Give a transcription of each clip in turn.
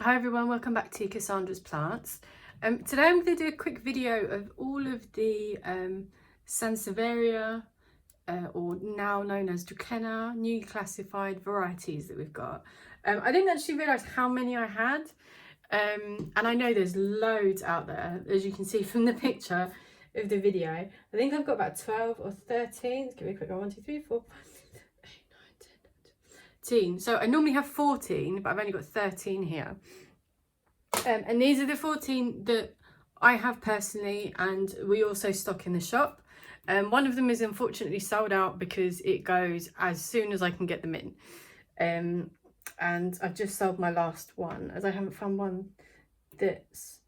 Hi everyone, welcome back to Cassandra's Plants. Today I'm going to do a quick video of all of the Sansevieria, or now known as Dracaena, newly classified varieties that we've got. I didn't actually realise how many I had, and I know there's loads out there, as you can see from the picture of the video. I think I've got about 12 or 13. Let's give me a quick one. 1, 2, 3, 4, 5, 6, 7, 8, 9, 10, 11, 12. So I normally have 14, but I've only got 13 here. And these are the 14 that I have personally, and we also stock in the shop. One of them is unfortunately sold out because it goes as soon as I can get them in. And I've just sold my last one as I haven't found one that's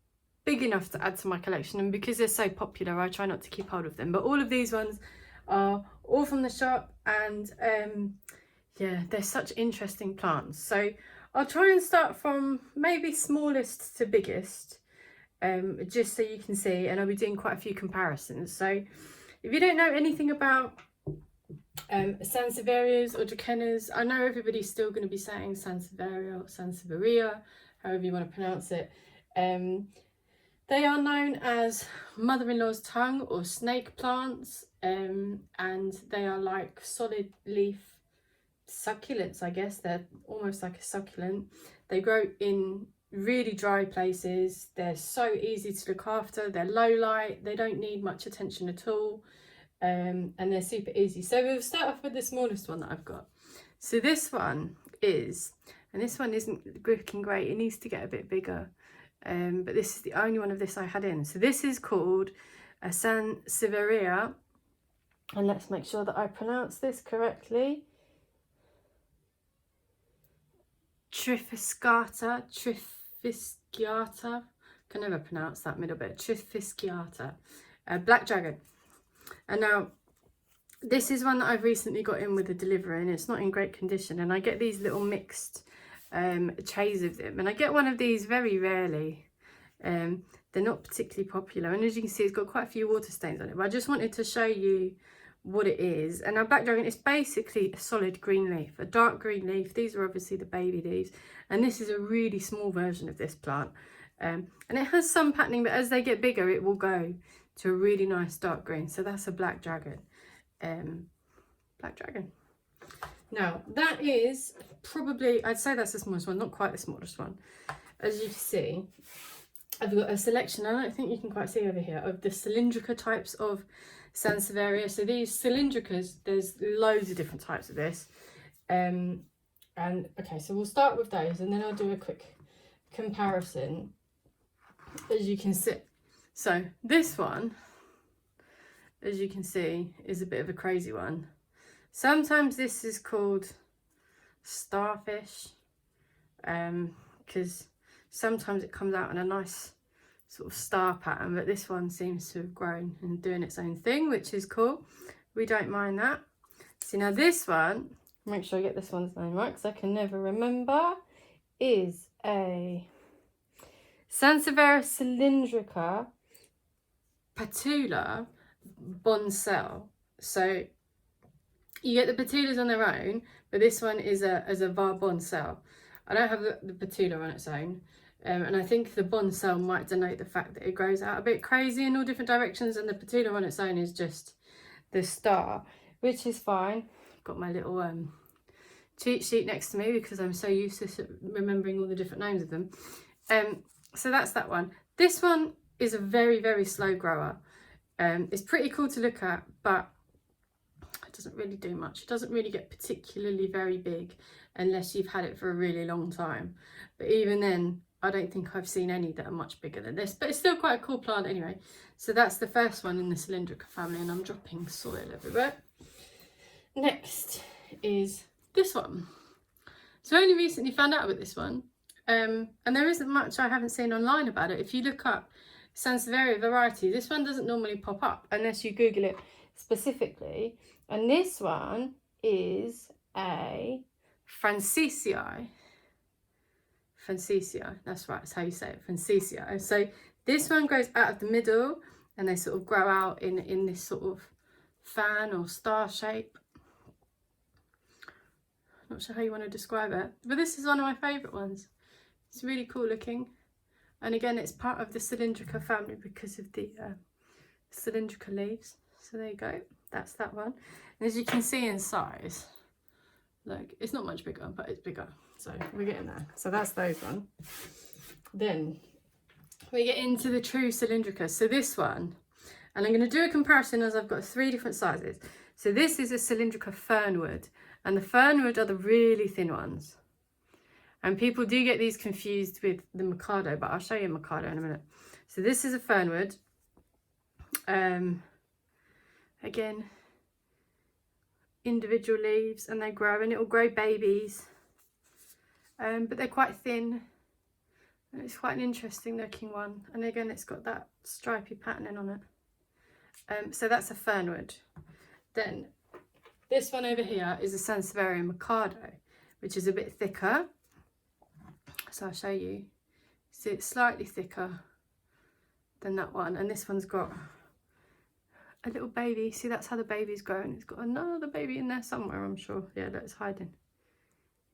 big enough to add to my collection, and because they're so popular I try not to keep hold of them. But all of these ones are all from the shop, and yeah, they're such interesting plants. So I'll try and start from maybe smallest to biggest, just so you can see, and I'll be doing quite a few comparisons. So if you don't know anything about Sanseverias or Dracaenas, I know everybody's still going to be saying Sansevieria or Sanseveria, however you want to pronounce it. They are known as mother-in-law's tongue or snake plants, and they are like solid leaf succulents, I guess. They're almost like a succulent. They grow in really dry places. They're so easy to look after. They're low light. They don't need much attention at all, and they're super easy. So we'll start off with the smallest one that I've got. So this one is, and this one isn't looking great, it needs to get a bit bigger, but this is the only one of this I had in. So this is called a Sansevieria, and let's make sure that I pronounce this correctly. Trifasciata, can never pronounce that middle bit. Trifasciata, black dragon. And now this is one that I've recently got in with a delivery, and it's not in great condition, and I get these little mixed trays of them, and I get one of these very rarely. They're not particularly popular, and as you can see it's got quite a few water stains on it, but I just wanted to show you what it is. And our black dragon is basically a solid green leaf, a dark green leaf. These are obviously the baby leaves, and this is a really small version of this plant, and it has some patterning, but as they get bigger it will go to a really nice dark green. So that's a black dragon. Now that is probably, I'd say that's the smallest one, not quite the smallest one. As you can see, I've got a selection, I don't think you can quite see over here, of the Cylindrica types of Sansevieria. So these Cylindricas, there's loads of different types of this. And okay, so we'll start with those, and then I'll do a quick comparison, as you can see. So this one, as you can see, is a bit of a crazy one. Sometimes this is called starfish, because sometimes it comes out in a nice sort of star pattern, but this one seems to have grown and doing its own thing, which is cool. We don't mind that. See, now this one, make sure I get this one's name right because I can never remember, is a Sansevieria cylindrica patula bonsell. So you get the patulas on their own, but this one is a var bonsell. I don't have the patula on its own. And I think the bonsell might denote the fact that it grows out a bit crazy in all different directions, and the patula on its own is just the star, which is fine. I've got my little cheat sheet next to me because I'm so used to remembering all the different names of them. So that's that one. This one is a very, very slow grower. It's pretty cool to look at, but it doesn't really do much. It doesn't really get particularly very big unless you've had it for a really long time. But even then, I don't think I've seen any that are much bigger than this, but it's still quite a cool plant anyway. So that's the first one in the Cylindrica family, and I'm dropping soil everywhere. Next is this one. So I only recently found out about this one, and there isn't much I haven't seen online about it. If you look up Sansevieria variety, this one doesn't normally pop up unless you Google it specifically, and this one is a Francesii, that's right, that's how you say it, Francesii. So this one grows out of the middle, and they sort of grow out in this sort of fan or star shape. Not sure how you want to describe it, but this is one of my favourite ones. It's really cool looking. And again, it's part of the Cylindrica family because of the Cylindrica leaves. So there you go, that's that one. And as you can see in size, look, it's not much bigger, but it's bigger. So we're getting there. So that's those one. Then we get into the true Cylindrica. So this one, and I'm going to do a comparison as I've got 3 different sizes. So this is a Cylindrica fernwood, and the fernwood are the really thin ones. And people do get these confused with the Mikado, but I'll show you Mikado in a minute. So this is a fernwood. Again, individual leaves, and they grow, and it will grow babies. But they're quite thin. And it's quite an interesting looking one. And again, it's got that stripy patterning on it. So that's a fernwood. Then this one over here is a Sansevieria Mikado, which is a bit thicker. So I'll show you. See, it's slightly thicker than that one. And this one's got a little baby. See, that's how the baby's growing. It's got another baby in there somewhere, I'm sure. Yeah, look, it's hiding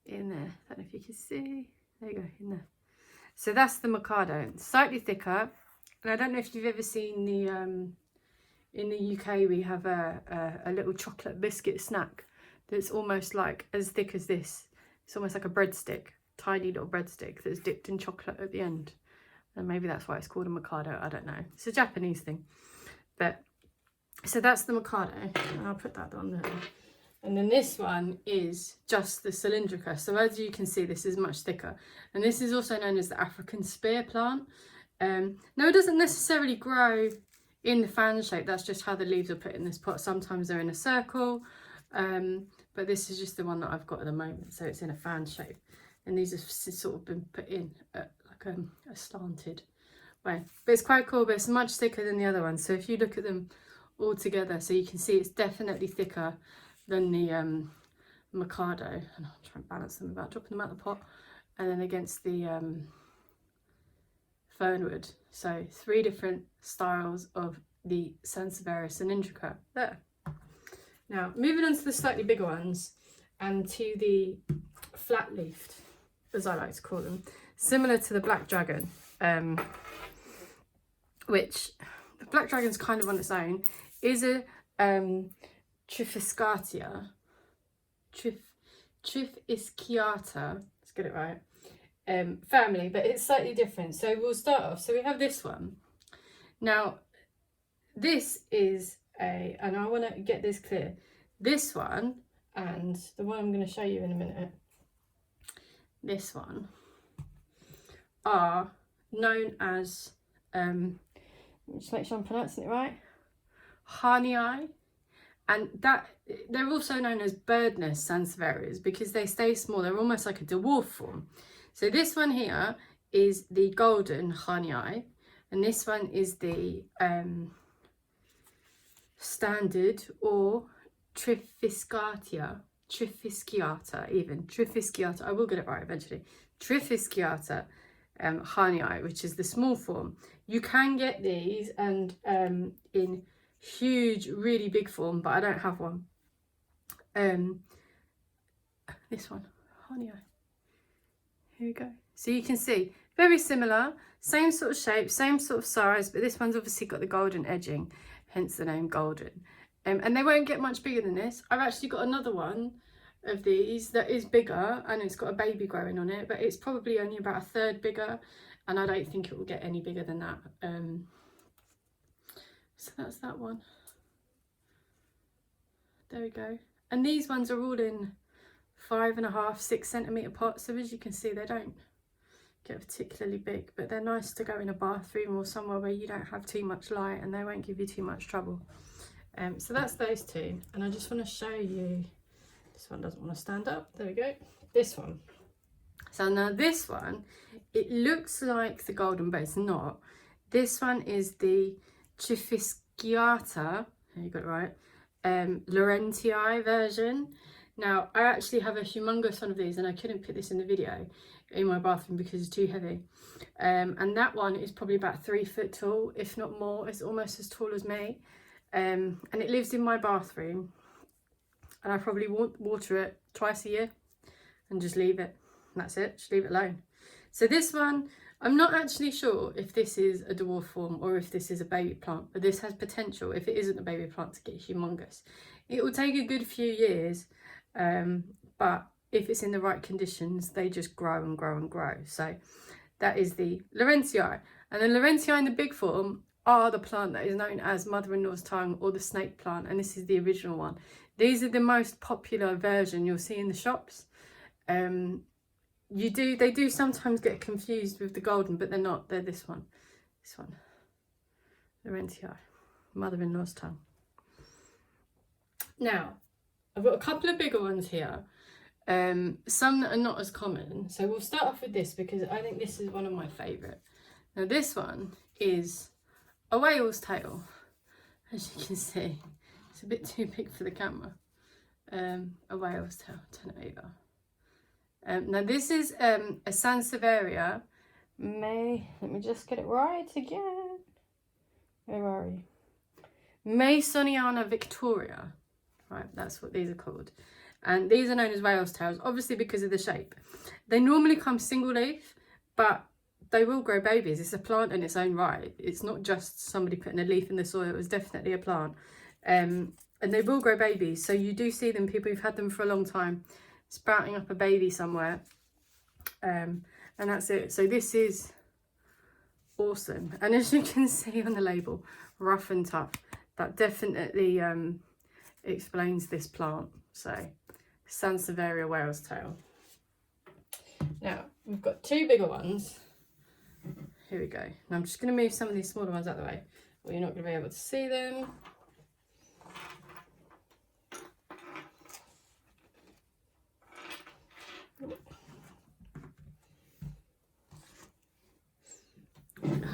in there. I don't know if you can see. There you go, in there. So that's the Mikado. It's slightly thicker. And I don't know if you've ever seen the in the UK we have a little chocolate biscuit snack that's almost like as thick as this. It's almost like a breadstick, tiny little breadstick that's dipped in chocolate at the end. And maybe that's why it's called a Mikado, I don't know. It's a Japanese thing. But so that's the Mikado, and I'll put that on there. And then this one is just the Cylindrica. So as you can see, this is much thicker. And this is also known as the African spear plant. No, it doesn't necessarily grow in the fan shape. That's just how the leaves are put in this pot. Sometimes they're in a circle, but this is just the one that I've got at the moment. So it's in a fan shape. And these have sort of been put in at like a slanted way. But it's quite cool, but it's much thicker than the other one. So if you look at them all together, so you can see it's definitely thicker than the Mikado. And I'll try and balance them without dropping them out of the pot. And then against the fernwood. So 3 different styles of the Sansevieria Cylindrica there. Now moving on to the slightly bigger ones and to the flat leafed, as I like to call them, similar to the Black Dragon, which the Black Dragon's kind of on its own, is a Trifasciata, let's get it right, family, but it's slightly different. So we'll start off. So we have this one. Now this is and I want to get this clear, this one and the one I'm going to show you in a minute, this one, are known as just make sure I'm pronouncing it right, Harnii, and that they're also known as bird nest Sanseverias because they stay small. They're almost like a dwarf form. So this one here is the golden Harnii, and this one is the standard or Trifasciata, I will get it right eventually, Trifasciata Harnii, which is the small form. You can get these and in huge, really big form, but I don't have one. This one, Harnii. Here we go. So you can see, very similar, same sort of shape, same sort of size, but this one's obviously got the golden edging, hence the name golden. And they won't get much bigger than this. I've actually got another one of these that is bigger, and it's got a baby growing on it, but it's probably only about 1/3 bigger, and I don't think it will get any bigger than that. So that's that one. There we go. And these ones are all in 5.5, 6 centimetre pots. So as you can see, they don't get particularly big, but they're nice to go in a bathroom or somewhere where you don't have too much light, and they won't give you too much trouble. So that's those 2. And I just want to show you, this one doesn't want to stand up. There we go. This one. So now this one, it looks like the golden, but it's not. This one is the Trifasciata, you got it right, Laurentii version. Now I actually have a humongous one of these, and I couldn't put this in the video in my bathroom because it's too heavy. And that one is probably about 3 foot tall, if not more. It's almost as tall as me. And it lives in my bathroom, and I probably water it twice a year and just leave it. That's it, just leave it alone. So this one, I'm not actually sure if this is a dwarf form or if this is a baby plant, but this has potential, if it isn't a baby plant, to get humongous. It will take a good few years, but if it's in the right conditions, they just grow and grow and grow. So that is the Laurentii. And the Laurentii in the big form are the plant that is known as mother-in-law's tongue or the snake plant, and this is the original one. These are the most popular version you'll see in the shops. They do sometimes get confused with the golden, but they're not. They're this one, Laurentii, mother-in-law's tongue. Now, I've got a couple of bigger ones here, some that are not as common. So we'll start off with this because I think this is one of my favourite. Now this one is a whale's tail, as you can see. It's a bit too big for the camera. A whale's tail, turn it over. Now this is a Sansevieria. Let me just get it right again. Where are we? Masoniana Victoria. Right, that's what these are called. And these are known as whale's tails, obviously because of the shape. They normally come single leaf, but they will grow babies. It's a plant in its own right. It's not just somebody putting a leaf in the soil. It was definitely a plant. And they will grow babies. So you do see them, people who've had them for a long time, sprouting up a baby somewhere. And that's it. So this is awesome. And as you can see on the label, rough and tough. That definitely explains this plant. So Sansevieria whale's tail. Now we've got two bigger ones. Here we go. Now I'm just going to move some of these smaller ones out of the way, or you're not going to be able to see them.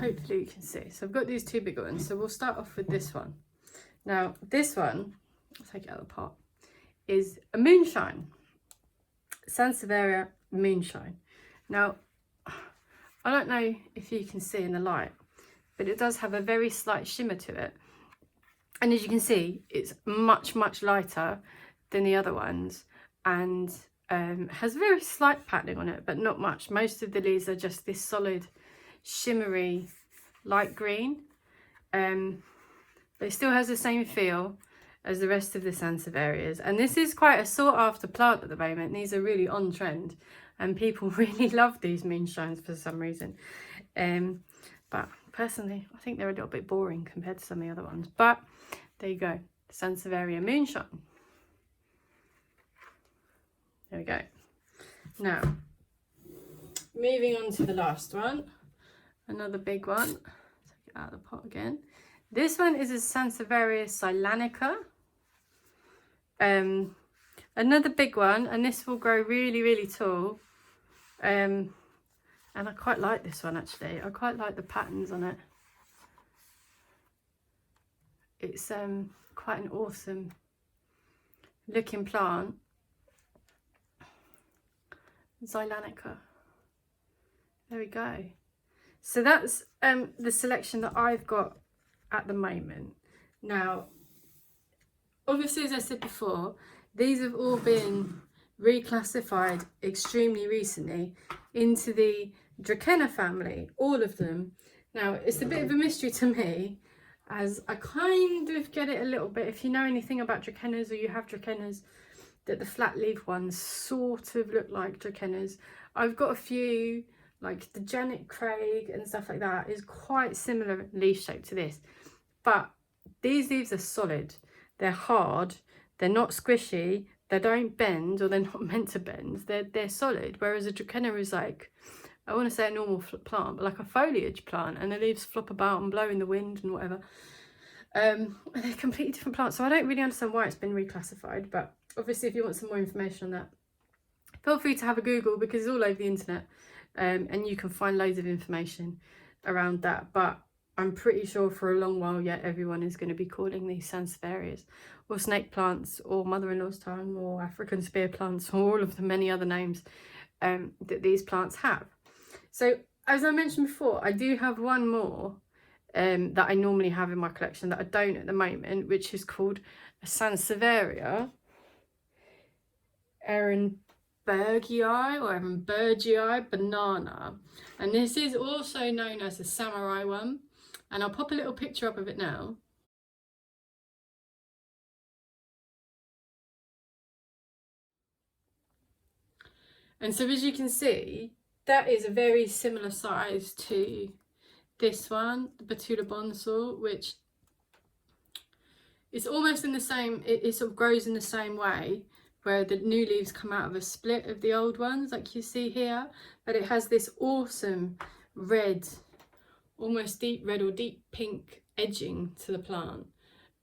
Hopefully you can see. So I've got these two bigger ones. So we'll start off with this one. Now this one, I'll take it out of the pot, is a moonshine. Sansevieria moonshine. Now I don't know if you can see in the light, but it does have a very slight shimmer to it. And as you can see, it's much, much lighter than the other ones, and has very slight patterning on it, but not much. Most of the leaves are just this solid, shimmery, light green. But it still has the same feel as the rest of the Sansevierias. And this is quite a sought after plant at the moment. These are really on trend, and people really love these moonshines for some reason. But personally, I think they're a little bit boring compared to some of the other ones. But there you go, Sansevieria moonshine. There we go. Now, moving on to the last one, another big one. Take it out of the pot again. This one is a Sansevieria Cylindrica. Another big one, and this will grow really, really tall. And I quite like this one actually. I quite like the patterns on it. It's quite an awesome looking plant. Cylindrica. There we go. So that's the selection that I've got at the moment. Now, obviously, as I said before, these have all been reclassified extremely recently into the Dracaena family, all of them. Now, it's a bit of a mystery to me, as I kind of get it a little bit. If you know anything about Dracaenas, or you have Dracaenas, that the flat leaf ones sort of look like Dracaenas. I've got a few, like the Janet Craig and stuff like that, is quite similar leaf shape to this. But these leaves are solid, they're hard, they're not squishy, they don't bend, or they're not meant to bend, they're solid. Whereas a Dracaena is like, I want to say a normal plant, but like a foliage plant, and the leaves flop about and blow in the wind and whatever. And they're completely different plants, so I don't really understand why it's been reclassified. But obviously, if you want some more information on that, feel free to have a Google, because it's all over the internet, and you can find loads of information around that. But I'm pretty sure for a long while yet, everyone is going to be calling these Sansevierias, or snake plants, or mother-in-law's tongue, or African spear plants, or all of the many other names that these plants have. So, as I mentioned before, I do have one more that I normally have in my collection that I don't at the moment, which is called a Sansevieria Bergii or even Bergii banana, and this is also known as the samurai one, and I'll pop a little picture up of it now. And so as you can see, that is a very similar size to this one, the Betula Bonsal, which is almost in the same, it sort of grows in the same way, where the new leaves come out of a split of the old ones, like you see here, but it has this awesome red, almost deep red or deep pink edging to the plant.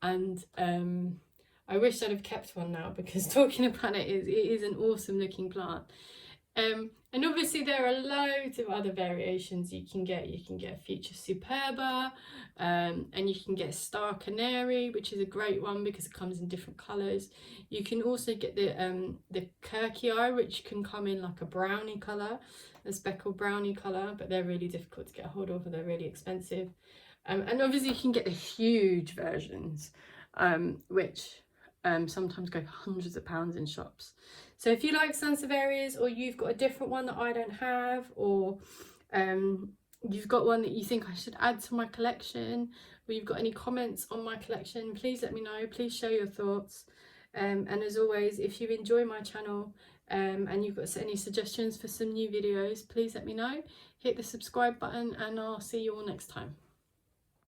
And I wish I'd have kept one now, because talking about it is an awesome looking plant. And obviously there are loads of other variations you can get. You can get Future Superba, and you can get Star Canary, which is a great one because it comes in different colours. You can also get the Kirkii, which can come in like a brownie colour, a speckled brownie colour, but they're really difficult to get a hold of, and they're really expensive. And obviously you can get the huge versions, which sometimes go for hundreds of pounds in shops. So if you like Sanseverias, or you've got a different one that I don't have, or you've got one that you think I should add to my collection, or you've got any comments on my collection, please let me know. Please share your thoughts. And as always, if you enjoy my channel and you've got any suggestions for some new videos, please let me know. Hit the subscribe button, and I'll see you all next time.